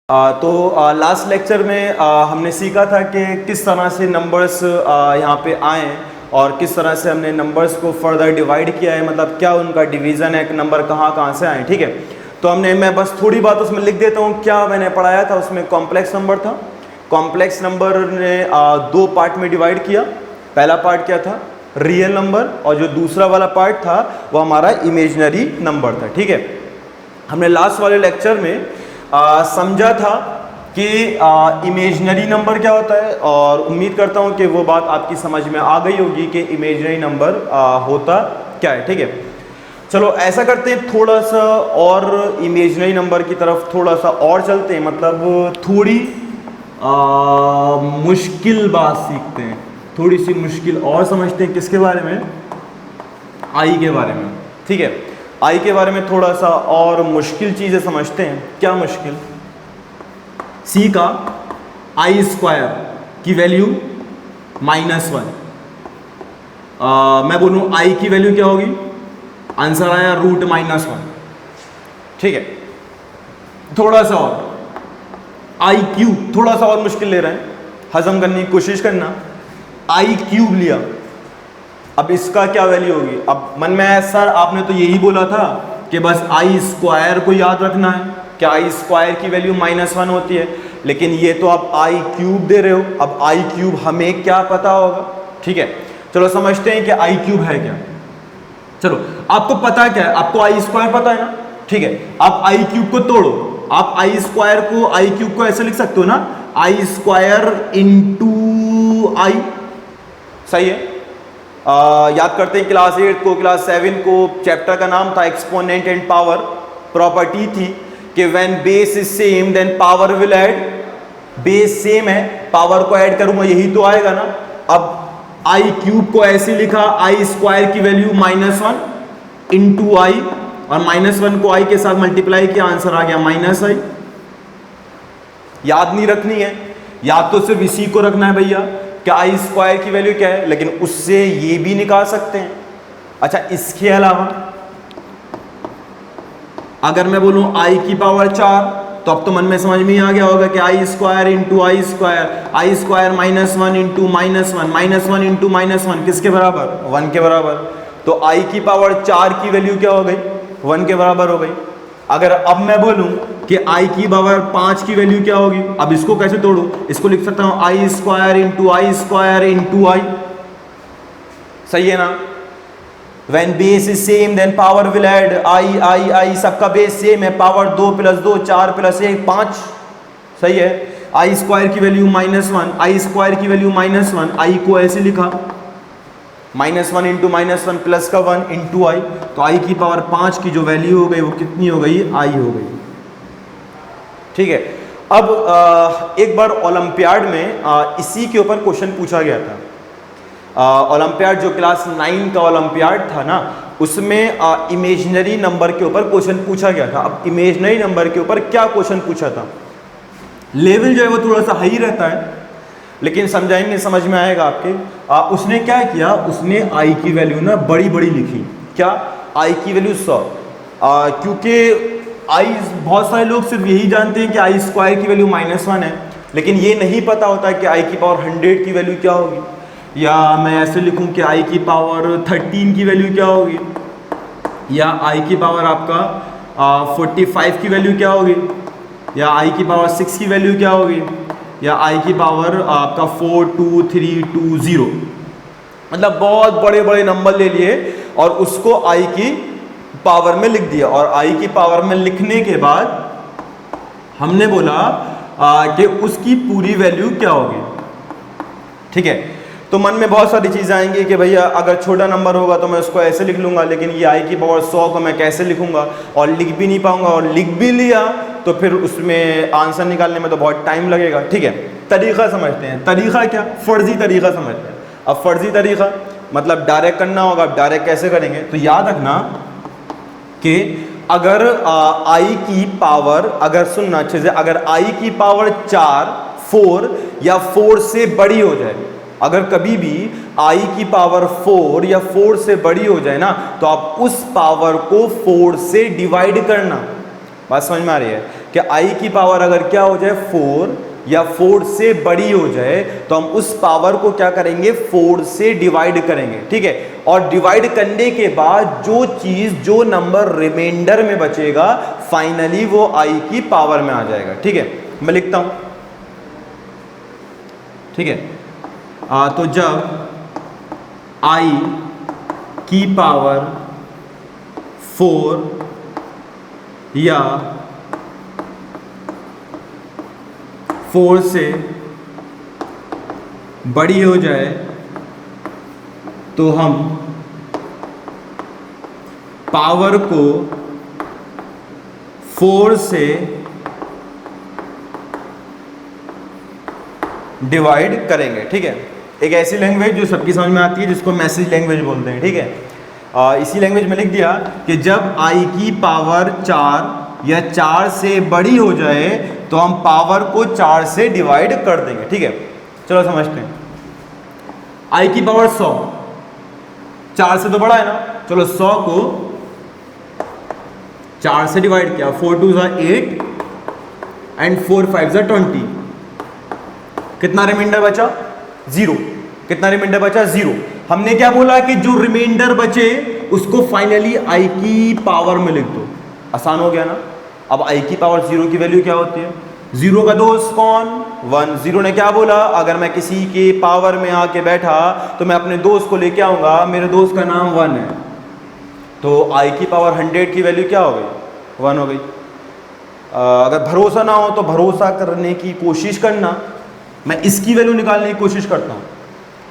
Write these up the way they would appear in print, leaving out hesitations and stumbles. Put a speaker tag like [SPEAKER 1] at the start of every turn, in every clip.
[SPEAKER 1] Last lecture में हमने सीखा था कि किस तरह से नंबर्स यहाँ पे आए और किस तरह से हमने नंबर्स को फर्दर डिवाइड किया है, मतलब क्या उनका डिवीज़न है, नंबर कहाँ से आए। ठीक है, तो मैं बस थोड़ी बात उसमें लिख देता हूँ। क्या मैंने पढ़ाया था उसमें, कॉम्प्लेक्स नंबर था। कॉम्प्लेक्स नंबर ने दो पार्ट में डिवाइड किया। पहला पार्ट क्या था, रियल नंबर, और जो दूसरा वाला पार्ट था वो हमारा इमेजिनरी नंबर था। ठीक है, हमने लास्ट वाले लेक्चर में समझा था कि इमेजिनरी नंबर क्या होता है, और उम्मीद करता हूँ कि वो बात आपकी समझ में आ गई होगी कि इमेजिनरी नंबर होता क्या है। ठीक है, चलो ऐसा करते हैं, थोड़ा सा और इमेजिनरी नंबर की तरफ थोड़ा सा और चलते हैं, मतलब थोड़ी मुश्किल बात सीखते हैं, थोड़ी सी मुश्किल और समझते हैं। किसके बारे में, आई के बारे में। ठीक है, आई के बारे में थोड़ा सा और मुश्किल चीज़ें समझते हैं। क्या मुश्किल, सी का आई स्क्वायर की वैल्यू -1। मैं बोलूँ आई की वैल्यू क्या होगी, आंसर आया √-1। ठीक है, थोड़ा सा और आई क्यूब, थोड़ा सा और मुश्किल ले रहे हैं, हजम करने की कोशिश करना। आई क्यूब लिया, अब इसका क्या वैल्यू होगी। अब मन में आया सर आपने तो यही बोला था कि बस आई स्क्वायर को याद रखना है, क्या आई स्क्वायर की वैल्यू -1 होती है, लेकिन ये तो आप आई क्यूब दे रहे हो। अब आई क्यूब हमें क्या पता होगा। ठीक है, चलो समझते हैं कि आई क्यूब है क्या। चलो आपको पता क्या है, आपको आई स्क्वायर पता है ना। ठीक है, आप आई क्यूब को तोड़ो, आप आई स्क्वायर को, आई क्यूब को ऐसे लिख सकते हो ना, आई स्क्वायर इंटू आई। सही है। याद करते हैं क्लास 8 को, क्लास 7 को, चैप्टर का नाम था एक्सपोनेंट एंड पावर। प्रॉपर्टी थी कि when base is same then power will add. Base same है, पावर को ऐड करूंगा, यही तो आएगा ना। अब आई क्यूब को ऐसे लिखा, आई स्क्वायर की वैल्यू -1 इंटू आई, और -1 को आई के साथ मल्टीप्लाई किया, आंसर आ गया -i। याद नहीं रखनी है, याद तो सिर्फ इसी को रखना है भैया, क्या आई स्क्वायर की वैल्यू क्या है, लेकिन उससे ये भी निकाल सकते हैं। अच्छा, इसके अलावा अगर मैं बोलूं आई की पावर 4, तो अब तो मन में समझ में ही आ गया होगा कि आई स्क्वायर इंटू आई स्क्वायर, आई स्क्वायर -1 इंटू -1 इंटू -1 किसके बराबर, 1 के बराबर। तो आई की पावर 4 की वैल्यू क्या हो गई, 1 के बराबर हो गई। अगर अब मैं बोलूं कि आई की पावर 5 की वैल्यू क्या होगी, अब इसको कैसे तोड़ूं, इसको लिख सकता हूं आई स्क्वायर इंटू आई। सही है ना। When base is same then power will add. आई सबका बेस सेम है, पावर 2 + 2 4 + 1 5। सही है। आई स्क्वायर की वैल्यू -1, आई स्क्वायर की वैल्यू -1, आई को ऐसे लिखा -1 इंटू -1 प्लस का 1 इंटू आई, तो आई की पावर 5 की जो वैल्यू हो गई वो कितनी हो गई, आई हो गई। ठीक है, अब एक बार ओलंपियाड में इसी के ऊपर क्वेश्चन पूछा गया था। ओलंपियाड जो क्लास 9 का ओलंपियाड था ना, उसमें इमेजिनरी नंबर के ऊपर क्वेश्चन पूछा गया था। अब इमेजिनरी नंबर के ऊपर क्या क्वेश्चन पूछा था, लेवल जो है वो थोड़ा सा हाई रहता है, लेकिन समझाएंगे समझ में आएगा आपके। उसने क्या किया, उसने आई की वैल्यू ना बड़ी बड़ी लिखी। क्या, आई की वैल्यू 100, क्योंकि आई, बहुत सारे लोग सिर्फ यही जानते हैं कि आई स्क्वायर की वैल्यू -1 है, लेकिन ये नहीं पता होता कि आई की पावर 100 की वैल्यू क्या होगी, या मैं ऐसे लिखूं कि आई की पावर 13 की वैल्यू क्या होगी, या आई की पावर आपका 45 की वैल्यू क्या होगी, या आई की पावर 6 की वैल्यू क्या होगी, या आई की पावर आपका 4 2 3 2 0। मतलब बहुत बड़े बड़े नंबर ले लिए और उसको आई की पावर में लिख दिया, और आई की पावर में लिखने के बाद हमने बोला कि उसकी पूरी वैल्यू क्या होगी। ठीक है, तो मन में बहुत सारी चीज़ें आएंगी कि भैया अगर छोटा नंबर होगा तो मैं उसको ऐसे लिख लूँगा, लेकिन ये आई की पावर 100 को मैं कैसे लिखूँगा, और लिख भी नहीं पाऊँगा, और लिख भी लिया तो फिर उसमें आंसर निकालने में तो बहुत टाइम लगेगा। ठीक है, तरीक़ा समझते हैं। तरीक़ा क्या, फ़र्ज़ी तरीक़ा समझते हैं। अब फ़र्ज़ी तरीक़ा मतलब डायरेक्ट करना होगा। अब डायरेक्ट कैसे करेंगे, तो याद रखना कि अगर आई की पावर, अगर सुनना अच्छे से, अगर आई की पावर 4 4 या 4 से बड़ी हो जाए, अगर कभी भी आई की पावर 4 या 4 से बड़ी हो जाए ना, तो आप उस पावर को 4 से डिवाइड करना। बात समझ में आ रही है कि i की पावर अगर क्या हो जाए 4 या 4 से बड़ी हो जाए तो हम उस पावर को क्या करेंगे 4 से डिवाइड करेंगे, ठीक है। और डिवाइड करने के बाद जो चीज जो नंबर रिमाइंडर में बचेगा फाइनली वो i की पावर में आ जाएगा, ठीक है। मैं लिखता हूं, ठीक है। तो जब i की पावर 4 या 4 से बड़ी हो जाए तो हम पावर को 4 से डिवाइड करेंगे, ठीक है। एक ऐसी लैंग्वेज जो सबकी समझ में आती है जिसको मैसेज लैंग्वेज बोलते हैं, ठीक है। इसी लैंग्वेज में लिख दिया कि जब i की पावर 4 या 4 से बड़ी हो जाए तो हम पावर को 4 से डिवाइड कर देंगे, ठीक है। चलो समझते हैं। i की पावर 100, 4 से तो बड़ा है ना, चलो 100 को 4 से डिवाइड किया, 4 2 8 एंड 4 5 20, कितना रिमाइंडर बचा 0, कितना रिमाइंडर बचा 0। हमने क्या बोला कि जो रिमाइंडर बचे उसको फाइनली i की पावर में लिख दो, आसान हो गया ना। अब i की पावर 0 की वैल्यू क्या होती है, 0 का दोस्त कौन 1। 0 ने क्या बोला, अगर मैं किसी के पावर में आके बैठा तो मैं अपने दोस्त को लेके आऊंगा, मेरे दोस्त का नाम 1 है, तो i की पावर 100 की वैल्यू क्या हो गई 1 हो गई। अगर भरोसा ना हो तो भरोसा करने की कोशिश करना, मैं इसकी वैल्यू निकालने की कोशिश करता हूं,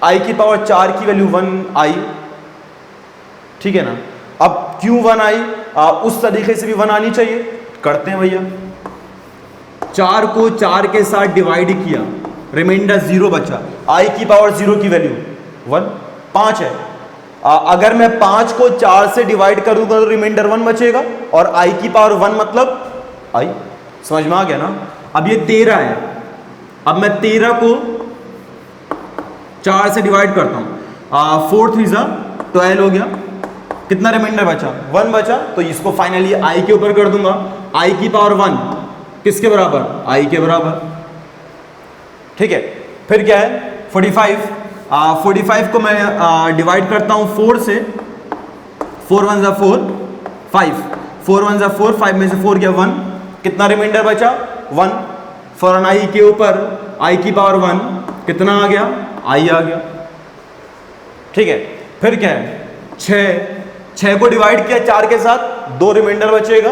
[SPEAKER 1] i की पावर 4 की वैल्यू 1 आई, ठीक है ना। अब क्यों 1 आई, उस तरीके से भी 1 आनी चाहिए, करते हैं भैया। 4 को 4 के साथ डिवाइड किया, रिमाइंडर 0 बचा, i की पावर 0 की वैल्यू 1 5 है। अगर मैं 5 को 4 से डिवाइड करूंगा तो रिमाइंडर 1 बचेगा और i की पावर 1 मतलब i, समझ में आ गया ना। अब ये 13 है, अब मैं 13 को 4 से डिवाइड करता हूं, 4 3 12 हो गया, कितना रिमाइंडर बचा 1 बचा, तो इसको फाइनली i के ऊपर कर दूंगा, i की पावर 1 किसके बराबर i के बराबर, ठीक है। फिर क्या है 45, 45 को मैं डिवाइड करता हूं 4 से, 4 1 4 5, 4 1 4 5 में से 4 गया 1, कितना रिमाइंडर बचा 1, फौरन i के ऊपर i की पावर 1 कितना आ गया i आ गया, ठीक है। फिर क्या है 6 को डिवाइड किया 4 के साथ, 2 रिमाइंडर बचेगा,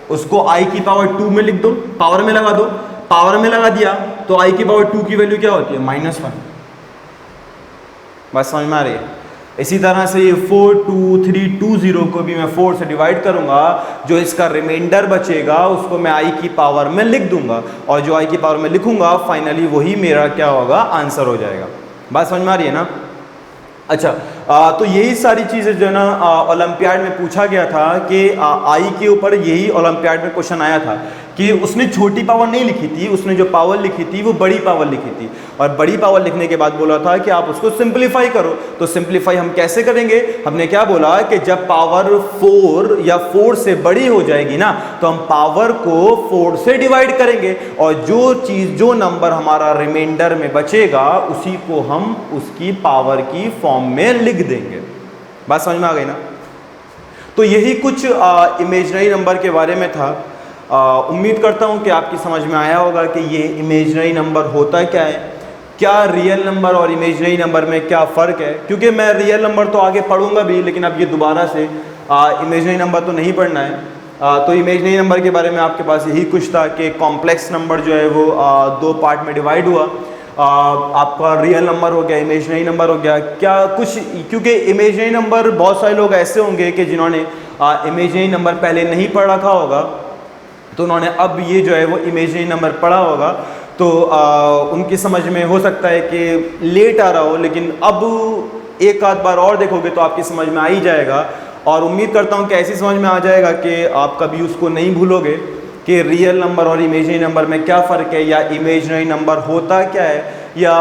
[SPEAKER 1] उसको i की पावर 2 में लिख दो, पावर में लगा दो, पावर में लगा दिया तो i की पावर 2 की वैल्यू क्या होती है -1। बात समझ में आ रही है। इसी तरह से ये 4 2 3 2 0 को भी मैं 4 से डिवाइड करूंगा, जो इसका रिमाइंडर बचेगा उसको मैं i की पावर में लिख दूंगा, और जो i की पावर में लिखूंगा फाइनली वही मेरा क्या होगा आंसर हो जाएगा। बात समझ में आ रही है ना। अच्छा, तो यही सारी चीज़ें जो है ना ओलंपियाड में पूछा गया था कि i के ऊपर यही ओलंपियाड में क्वेश्चन आया था कि उसने छोटी पावर नहीं लिखी थी, उसने जो पावर लिखी थी वो बड़ी पावर लिखी थी, और बड़ी पावर लिखने के बाद बोला था कि आप उसको सिंप्लीफाई करो। तो सिंप्लीफाई हम कैसे करेंगे, हमने क्या बोला कि जब पावर 4 या 4 से बड़ी हो जाएगी ना तो हम पावर को 4 से डिवाइड करेंगे, और जो चीज़ जो नंबर हमारा रिमाइंडर में बचेगा उसी को हम उसकी पावर की फॉर्म में लिख देंगे। बात समझ में आ गई ना। तो यही कुछ इमेजिनरी नंबर के बारे में था। उम्मीद करता हूं कि आपकी समझ में आया होगा कि ये इमेजिनरी नंबर होता क्या है, क्या रियल नंबर और इमेजिनरी नंबर में क्या फ़र्क है, क्योंकि मैं रियल नंबर तो आगे पढ़ूंगा भी, लेकिन अब ये दोबारा से इमेजिनरी नंबर तो नहीं पढ़ना है। तो इमेजिनरी नंबर के बारे में आपके पास यही कुछ था कि कॉम्प्लेक्स नंबर जो है वो 2 पार्ट में डिवाइड हुआ, आपका रियल नंबर हो गया, इमेजिनरी नंबर हो गया, क्या कुछ, क्योंकि इमेजिनरी नंबर बहुत सारे लोग ऐसे होंगे कि जिन्होंने इमेजिनरी नंबर पहले नहीं पढ़ रखा होगा, तो उन्होंने अब ये जो है वो इमेजिनरी नंबर पढ़ा होगा, तो उनकी समझ में हो सकता है कि लेट आ रहा हो, लेकिन अब एक आध बार और देखोगे तो आपकी समझ में आ ही जाएगा। और उम्मीद करता हूँ कि ऐसी समझ में आ जाएगा कि आप कभी उसको नहीं भूलोगे कि रियल नंबर और इमेजिनरी नंबर में क्या फ़र्क है, या इमेजिनरी नंबर होता क्या है, या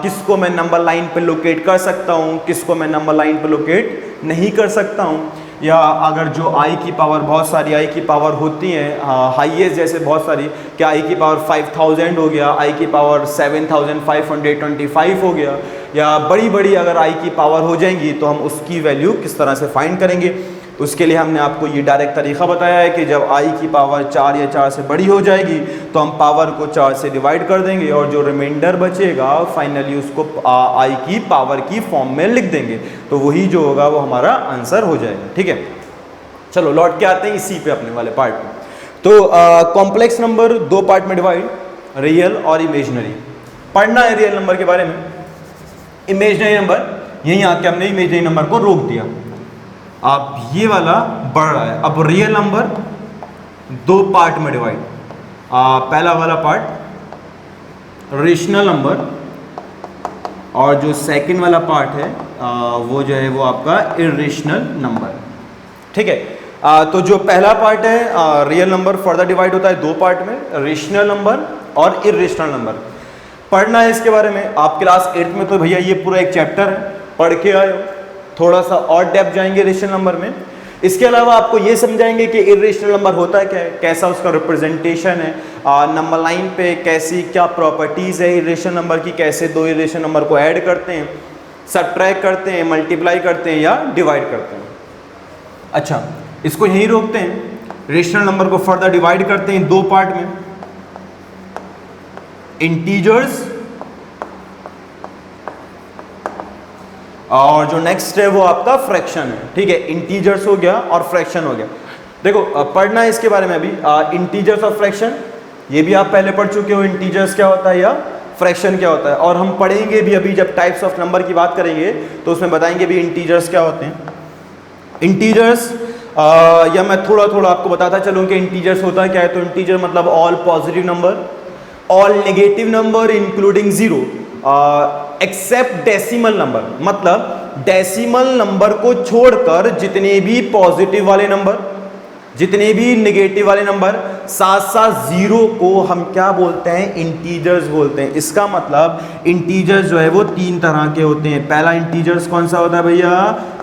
[SPEAKER 1] किसको मैं नंबर लाइन पर लोकेट कर सकता हूँ, किसको मैं नंबर लाइन पर लोकेट नहीं कर सकता हूँ। या अगर जो i की पावर बहुत सारी i की पावर होती हैं हाईएस्ट जैसे बहुत सारी, क्या i की पावर 5000 हो गया, i की पावर 7525 हो गया, या बड़ी बड़ी अगर i की पावर हो जाएंगी तो हम उसकी वैल्यू किस तरह से फाइंड करेंगे। तो उसके लिए हमने आपको ये डायरेक्ट तरीका बताया है कि जब i की पावर 4 या 4 से बड़ी हो जाएगी तो हम पावर को 4 से डिवाइड कर देंगे और जो रिमाइंडर बचेगा फाइनली उसको i की पावर की फॉर्म में लिख देंगे, तो वही जो होगा वो हमारा आंसर हो जाएगा। ठीक है, चलो लौट के आते हैं इसी पे अपने वाले पार्ट में। तो कॉम्प्लेक्स नंबर दो पार्ट में डिवाइड, रियल और इमेजिनरी। पढ़ना है रियल नंबर के बारे में, इमेजिनरी नंबर यहीं आके हमने इमेजिनरी नंबर को रोक दिया। अब ये वाला बढ़ रहा है, अब रियल नंबर दो पार्ट में डिवाइड। पहला वाला पार्ट रेशनल नंबर और जो सेकंड वाला पार्ट है वो जो है वो आपका इरेशनल नंबर। ठीक है, तो जो पहला पार्ट है रियल नंबर फर्दर डिवाइड होता है दो पार्ट में, रेशनल नंबर और इरेशनल नंबर। पढ़ना है इसके बारे में। आप क्लास 8 में तो भैया ये पूरा एक चैप्टर है, पढ़ के आए हो, थोड़ा सा और डेप्थ जाएंगे रेशनल नंबर में। इसके अलावा आपको ये समझाएंगे कि इरेशनल नंबर होता क्या है, कैसा उसका रिप्रेजेंटेशन है, नंबर लाइन पे कैसी क्या प्रॉपर्टीज़ है इरेशनल नंबर की, कैसे दो इरेशनल नंबर को ऐड करते हैं, सबट्रैक्ट करते हैं, मल्टीप्लाई करते हैं या डिवाइड करते हैं। अच्छा, इसको यहीं रोकते हैं, रेशनल नंबर को फर्दर डिवाइड करते हैं दो पार्ट में, इंटीजर्स और जो नेक्स्ट है वो आपका फ्रैक्शन है। ठीक है, इंटीजर्स हो गया और फ्रैक्शन हो गया। देखो पढ़ना है इसके बारे में अभी, इंटीजर्स और फ्रैक्शन ये भी आप पहले पढ़ चुके हो, इंटीजर्स क्या होता है या फ्रैक्शन क्या होता है, और हम पढ़ेंगे भी अभी जब टाइप्स ऑफ नंबर की बात करेंगे तो उसमें बताएंगे भी इंटीजर्स क्या होते हैं। इंटीजर्स या मैं थोड़ा थोड़ा आपको बताता चलूँ कि इंटीजर्स होता है क्या है। तो इंटीजर मतलब all positive number, all negative number including zero except decimal number, मतलब डेसिमल नंबर को छोड़कर जितने भी पॉजिटिव वाले नंबर, जितने भी नेगेटिव वाले नंबर, साथ साथ जीरो को हम क्या बोलते हैं, इंटीजर्स बोलते हैं। इसका मतलब इंटीजर्स जो है वो तीन तरह के होते हैं। पहला इंटीजर्स कौन सा होता है भैया,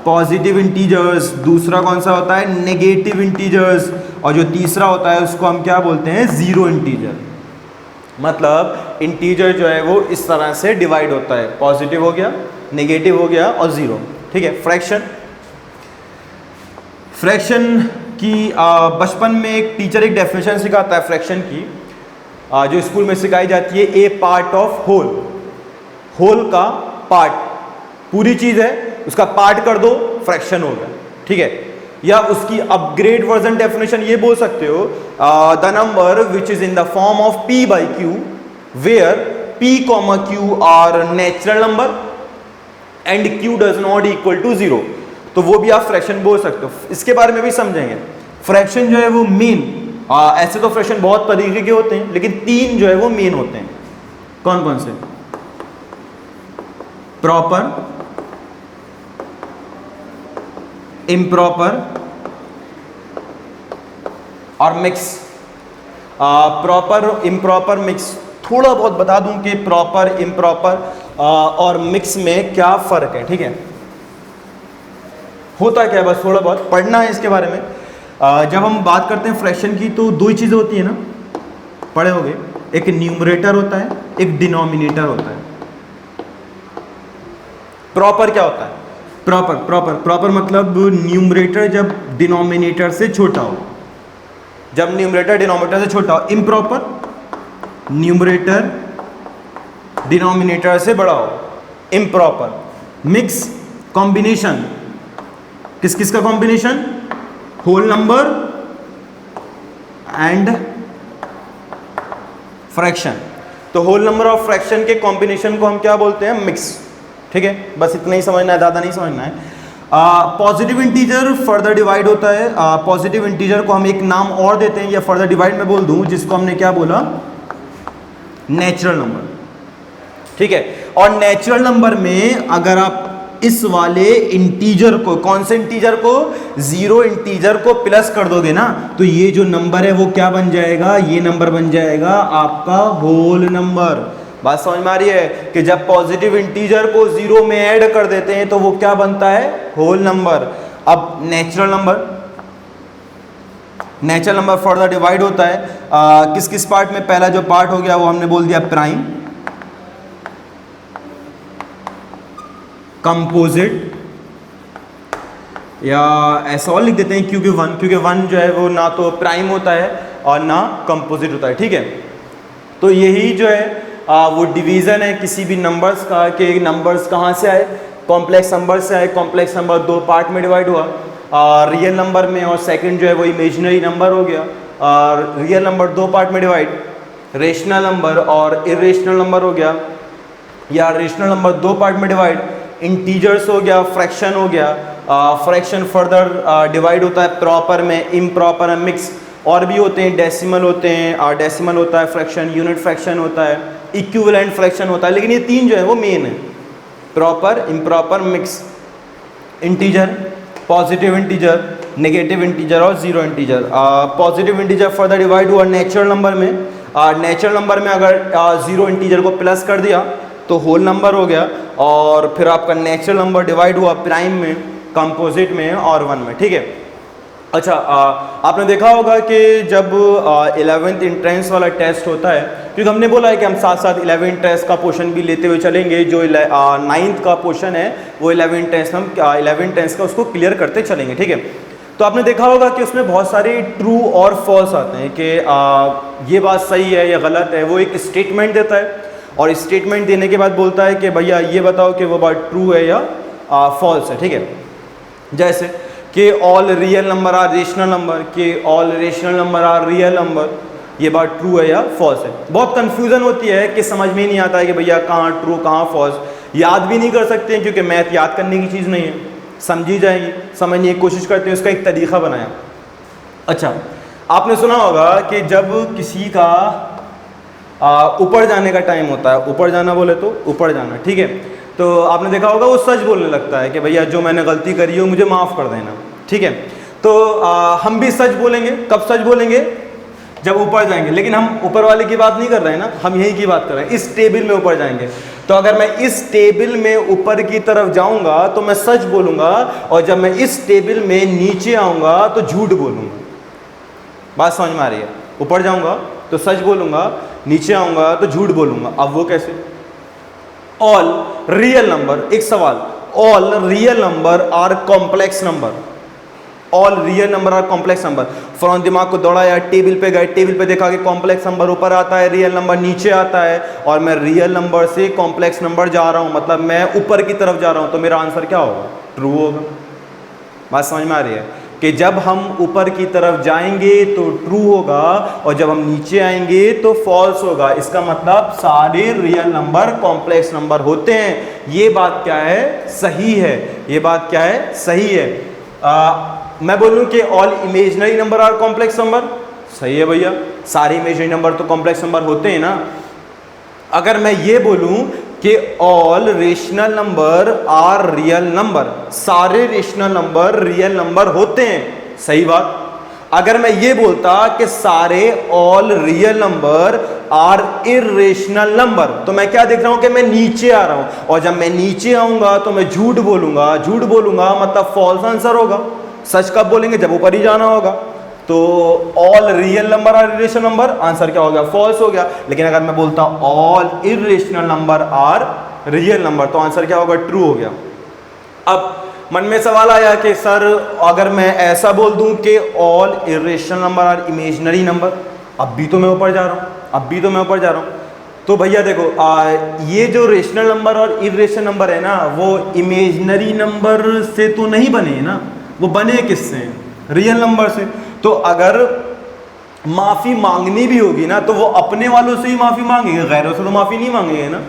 [SPEAKER 1] पॉजिटिव इंटीजर्स। दूसरा कौन सा होता है, नेगेटिव इंटीजर्स। और जो तीसरा होता है उसको हम क्या बोलते हैं, जीरो इंटीजर। मतलब इंटीजर जो है वो इस तरह से डिवाइड होता है, पॉजिटिव हो गया, नेगेटिव हो गया और जीरो। ठीक है, फ्रैक्शन, फ्रैक्शन की बचपन में एक टीचर एक डेफिनेशन सिखाता है फ्रैक्शन की, जो स्कूल में सिखाई जाती है, ए पार्ट ऑफ होल। होल का पार्ट, पूरी चीज है उसका पार्ट कर दो, फ्रैक्शन हो गया। ठीक है, या उसकी अपग्रेड वर्जन डेफिनेशन ये बोल सकते हो, the number which is in the form of p by Q where p, q are natural number and q does not equal to zero. तो वो भी आप फ्रैक्शन बोल सकते हो। इसके बारे में भी समझेंगे। फ्रैक्शन जो है वो मेन, ऐसे तो फ्रैक्शन बहुत तरीके के होते हैं लेकिन तीन जो है वो मेन होते हैं। कौन कौन से, प्रॉपर, इम्प्रॉपर और मिक्स। Proper, improper, mix. थोड़ा बहुत बता दूं कि प्रॉपर, इम्प्रॉपर और मिक्स में क्या फर्क है। ठीक है, होता क्या है, बस थोड़ा बहुत पढ़ना है इसके बारे में। जब हम बात करते हैं फ्रैक्शन की तो दो ही चीजें होती है ना, पढ़े होंगे, एक न्यूमरेटर होता है, एक डिनोमिनेटर होता है। प्रॉपर क्या होता है, प्रॉपर, प्रॉपर मतलब न्यूमरेटर जब डिनोमिनेटर से छोटा हो, जब न्यूमरेटर डिनोमिनेटर से छोटा हो। इम्प्रॉपर, न्यूमरेटर डिनोमिनेटर से बड़ा हो। इम्प्रॉपर। मिक्स, कॉम्बिनेशन, किस किस का combination, whole number and fraction. तो होल नंबर और फ्रैक्शन के कॉम्बिनेशन को हम क्या बोलते हैं, मिक्स। ठीक है, बस इतना ही समझना है, ज़्यादा नहीं समझना है। पॉजिटिव इंटीजर फर्दर डिवाइड होता है। पॉजिटिव इंटीजर को हम एक नाम और देते हैं, या फर्दर डिवाइड में बोल दूं, जिसको हमने क्या बोला, नेचुरल नंबर। ठीक है, और नेचुरल नंबर में अगर आप इस वाले इंटीजर को, कौन से इंटीजर को, जीरो इंटीजर को प्लस कर दोगे ना, तो ये जो नंबर है वो क्या बन जाएगा, ये नंबर बन जाएगा आपका होल नंबर। बात समझ में आ रही है कि जब पॉजिटिव इंटीजर को जीरो में ऐड कर देते हैं तो वो क्या बनता है, होल नंबर। अब नेचुरल नंबर फर्दर डिवाइड होता है किस किस पार्ट में? पहला जो पार्ट हो गया वो हमने बोल दिया प्राइम, कंपोजिट, या ऐसा और लिख देते हैं क्योंकि वन जो है वो ना तो प्राइम होता है और ना कंपोजिट होता है, ठीक है। तो यही जो है वो डिवीज़न है किसी भी नंबर्स का, कि नंबर्स कहाँ से आए, कॉम्प्लेक्स नंबर से आए। कॉम्प्लेक्स नंबर दो पार्ट में डिवाइड हुआ, रियल नंबर में, और सेकंड जो है वो इमेजिनरी नंबर हो गया। और रियल नंबर दो पार्ट में डिवाइड, रेशनल नंबर और इरेशनल नंबर हो गया, या रेशनल नंबर दो पार्ट में डिवाइड, इंटीजर्स हो गया, फ्रैक्शन हो गया। फ्रैक्शन फर्दर डिवाइड होता है प्रॉपर में, इम्प्रॉपर में, मिक्स, और भी होते हैं, डेसिमल होते हैं, डेसिमल होता है फ्रैक्शन, यूनिट फ्रैक्शन होता है, इक्विवेलेंट फ्रैक्शन होता है। लेकिन ये तीन जो है वो मेन है, proper, improper, mix, integer, positive integer, negative integer और zero integer. Positive integer further divide हुआ नेचुरल नंबर में। नेचुरल नंबर में अगर जीरो इंटीजर को प्लस कर दिया तो होल नंबर हो गया, और फिर आपका नेचुरल नंबर डिवाइड हुआ प्राइम में, कंपोजिट में और वन में, ठीक है। अच्छा, आपने देखा होगा कि जब 11th इंट्रेंस वाला टेस्ट होता है, क्योंकि हमने बोला है कि हम साथ साथ 11th टेस्ट का पोर्शन भी लेते हुए चलेंगे, जो 9th का पोर्शन है वो 11th टेस्ट हम 11th टेस्ट का उसको क्लियर करते चलेंगे, ठीक है। तो आपने देखा होगा कि उसमें बहुत सारे ट्रू और फॉल्स आते हैं कि ये बात सही है या गलत है। वो एक स्टेटमेंट देता है और स्टेटमेंट देने के बाद बोलता है कि भैया ये बताओ कि वो बात ट्रू है या फॉल्स है, ठीक है। जैसे कि all real number are rational number, कि all rational number are real number, ये बात ट्रू है या फॉल्स है। बहुत कंफ्यूजन होती है कि समझ में नहीं आता है कि भैया कहाँ ट्रू कहाँ फॉल्स, याद भी नहीं कर सकते हैं क्योंकि मैथ याद करने की चीज़ नहीं है, समझी जाएंगी, समझने की कोशिश करते हैं, उसका एक तरीका बनाया। अच्छा, आपने सुना होगा कि जब किसी का ऊपर जाने का टाइम होता है, ऊपर जाना बोले तो ऊपर जाना, ठीक है, तो आपने देखा होगा वो सच बोलने लगता है कि भैया जो मैंने गलती करी है मुझे माफ़ कर देना, ठीक है। तो हम भी सच बोलेंगे, कब सच बोलेंगे? जब ऊपर जाएंगे। लेकिन हम ऊपर वाले की बात नहीं कर रहे हैं ना, हम यही की बात कर रहे हैं, इस टेबल में ऊपर जाएंगे। तो अगर मैं इस टेबल में ऊपर की तरफ जाऊंगा तो मैं सच बोलूंगा, और जब मैं इस टेबल में नीचे आऊंगा तो झूठ बोलूंगा। बात समझ में आ रही है? ऊपर जाऊंगा तो सच बोलूंगा, नीचे आऊंगा तो झूठ बोलूंगा। अब वो कैसे? ऑल रियल नंबर, एक सवाल, all real number are complex number, all real number are complex number. फौरन दिमाग को दौड़ाया, टेबल पे गए, टेबल पे देखा कि कॉम्प्लेक्स नंबर ऊपर आता है, रियल नंबर नीचे आता है, और मैं रियल नंबर से कॉम्प्लेक्स नंबर जा रहा हूं, मतलब मैं ऊपर की तरफ जा रहा हूं, तो मेरा आंसर क्या होगा? ट्रू होगा। बात समझ में आ रही है कि जब हम ऊपर की तरफ जाएंगे तो ट्रू होगा, और जब हम नीचे आएंगे तो फॉल्स होगा। इसका मतलब सारे रियल नंबर कॉम्प्लेक्स नंबर होते हैं। ये बात क्या है? सही है। ये बात क्या है? सही है। मैं बोलूं कि all imaginary number are complex number, सही है भैया, सारे इमेजिनरी नंबर तो कॉम्प्लेक्स नंबर होते हैं ना। अगर मैं ये बोलूं कि all rational number are real number, सारे रेशनल नंबर रियल नंबर होते हैं, सही बात। अगर मैं ये बोलता कि सारे all real number are irrational number, तो मैं क्या देख रहा हूं कि मैं नीचे आ रहा हूं, और जब मैं नीचे आऊंगा तो मैं झूठ बोलूंगा। झूठ बोलूंगा मतलब फॉल्स आंसर होगा। सच कब बोलेंगे? जब ऊपर ही जाना होगा। तो all real number are irrational number, answer क्या हो गया? फॉल्स हो गया। लेकिन अगर मैं बोलता all irrational number are real number, तो आंसर क्या होगा? ट्रू हो गया। अब मन में सवाल आया कि सर अगर मैं ऐसा बोल दूं कि all irrational number are imaginary number, अब भी तो मैं ऊपर जा रहा हूं, अब भी तो मैं ऊपर जा रहा हूं। तो भैया देखो, ये जो रेशनल नंबर और इरेशनल नंबर है ना, वो इमेजिनरी नंबर से तो नहीं बने हैं ना, वो बने किससे? रियल नंबर से। तो अगर माफ़ी मांगनी भी होगी ना तो वो अपने वालों से ही माफ़ी मांगेंगे, गैरों से तो माफ़ी नहीं मांगेंगे ना।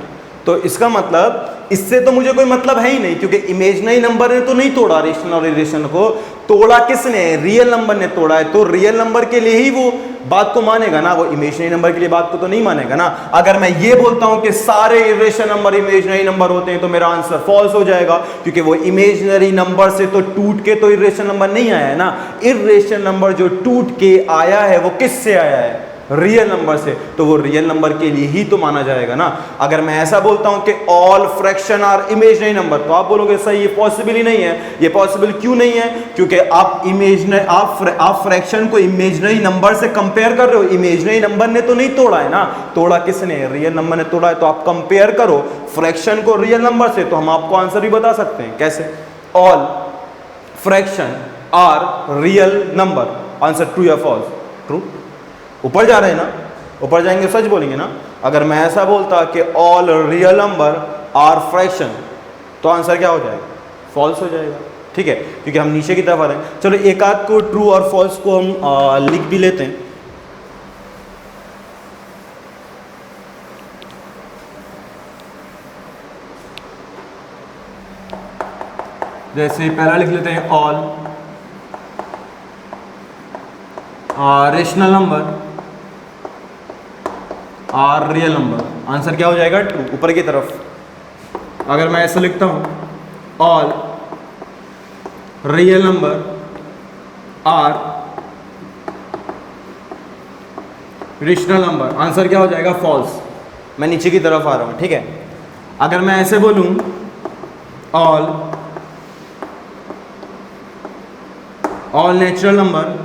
[SPEAKER 1] तो इसका मतलब इससे तो मुझे कोई मतलब है ही नहीं, क्योंकि इमेजिनरी नंबर ने तो नहीं तोड़ा रेशनल और इरेशनल को, तोड़ा किसने? रियल नंबर ने तोड़ा है। तो रियल नंबर के लिए ही वो बात को मानेगा ना, वो इमेजिनरी नंबर के लिए बात को तो नहीं मानेगा ना। अगर मैं ये बोलता हूं कि सारे इरेशनल नंबर इमेजिनरी नंबर होते हैं तो मेरा आंसर फॉल्स हो जाएगा, क्योंकि वो इमेजिनरी नंबर से तो टूट के तो इरेशनल नंबर नहीं आया है ना। इरेशनल नंबर जो टूट के आया है वो किससे आया है? रियल नंबर से, तो वो रियल नंबर के लिए ही तो माना जाएगा ना। अगर मैं ऐसा बोलता हूं कि all fraction are imaginary number, तो आप बोलोगे सर ये पॉसिबल ही नहीं है। ये पॉसिबल क्यों नहीं है? क्योंकि आप इमेजिनरी आप फ्रैक्शन को इमेजिनरी नंबर से कंपेयर कर रहे हो। इमेजिनरी नंबर ने तो नहीं तोड़ा है ना, तोड़ा किसने? रियल नंबर ने तोड़ा है। तो आप कंपेयर करो फ्रैक्शन को रियल नंबर से, तो हम आपको आंसर भी बता सकते हैं। कैसे? All fraction are real number. Answer true या फॉल्स? ट्रू। ऊपर जा रहे हैं ना, ऊपर जाएंगे सच बोलेंगे ना। अगर मैं ऐसा बोलता कि all real number are fraction, तो आंसर क्या हो जाएगा? फॉल्स हो जाएगा। ठीक है, क्योंकि हम नीचे की तरफ आ रहे हैं। चलो एक आध को ट्रू और फॉल्स को हम लिख भी लेते हैं। जैसे पहला लिख लेते हैं all rational number are real number. Answer क्या हो जाएगा? ट्रू, ऊपर की तरफ। अगर मैं ऐसा लिखता हूं all real number are rational number, answer क्या हो जाएगा? फॉल्स। मैं नीचे की तरफ आ रहा हूं। ठीक है, अगर मैं ऐसे बोलूं all natural number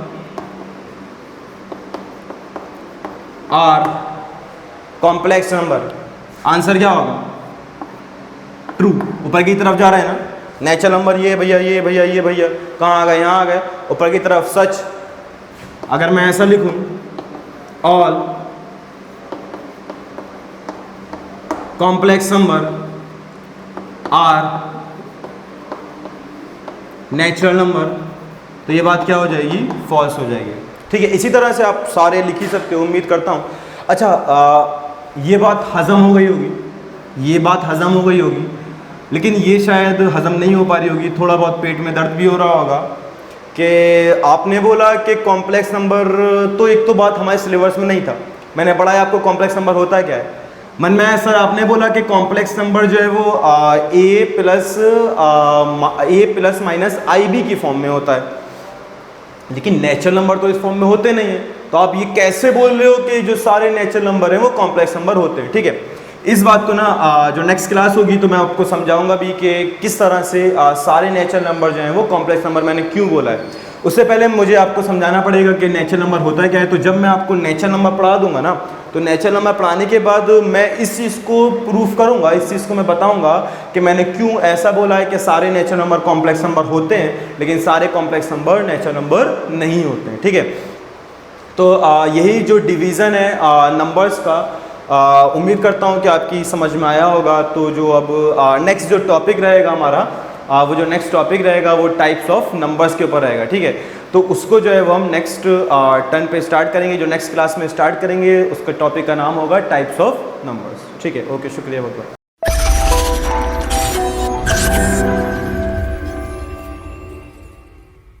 [SPEAKER 1] are complex number, answer क्या होगा? ट्रू, ऊपर की तरफ जा रहे हैं ना। नेचुरल नंबर ये भैया, ये भैया, ये भैया, कहाँ आ गए? यहाँ आ गए, ऊपर की तरफ सच। अगर मैं ऐसा लिखूं all complex number are natural number, तो ये बात क्या हो जाएगी? फॉल्स हो जाएगी। ठीक है, इसी तरह से आप सारे लिख ही सकते हो, उम्मीद करता हूँ। अच्छा, ये बात हजम हो गई होगी, ये बात हजम हो गई होगी, लेकिन ये शायद हजम नहीं हो पा रही होगी। थोड़ा बहुत पेट में दर्द भी हो रहा होगा कि आपने बोला कि कॉम्प्लेक्स नंबर, तो एक तो बात हमारे सिलेबस में नहीं था। मैंने पढ़ाया आपको कॉम्प्लेक्स नंबर होता है क्या है। मन में आया सर आपने बोला कि कॉम्प्लेक्स नंबर जो है वो ए प्लस माइनस आई बी की फॉर्म में होता है, लेकिन नेचुरल नंबर तो इस फॉर्म में होते नहीं है। तो आप ये कैसे बोल रहे हो कि जो सारे नेचुरल नंबर हैं वो कॉम्प्लेक्स नंबर होते हैं? ठीक है, इस बात को ना जो नेक्स्ट क्लास होगी तो मैं आपको समझाऊंगा भी कि किस तरह से सारे नेचुरल नंबर जो हैं वो कॉम्प्लेक्स नंबर मैंने क्यों बोला है। उससे पहले मुझे आपको समझाना पड़ेगा कि नेचुरल नंबर होता क्या है। तो जब मैं आपको नेचुरल नंबर पढ़ा दूंगा ना, तो नेचुरल नंबर पढ़ाने के बाद मैं इस चीज़ को प्रूफ करूंगा, इस चीज़ को मैं बताऊंगा कि मैंने क्यों ऐसा बोला है कि सारे नेचुरल नंबर कॉम्प्लेक्स नंबर होते हैं, लेकिन सारे कॉम्प्लेक्स नंबर नेचुरल नंबर नहीं होते हैं। ठीक है, तो यही जो डिवीज़न है नंबर्स का, उम्मीद करता हूँ कि आपकी समझ में आया होगा। तो जो अब नेक्स्ट जो टॉपिक रहेगा हमारा, वो जो नेक्स्ट टॉपिक रहेगा वो टाइप्स ऑफ नंबर्स के ऊपर रहेगा। ठीक है, तो उसको जो है वो हम नेक्स्ट टर्न पे स्टार्ट करेंगे, जो नेक्स्ट क्लास में स्टार्ट करेंगे उसका टॉपिक का नाम होगा टाइप्स ऑफ नंबर्स। ठीक है, ओके, शुक्रिया बहुत बहुत।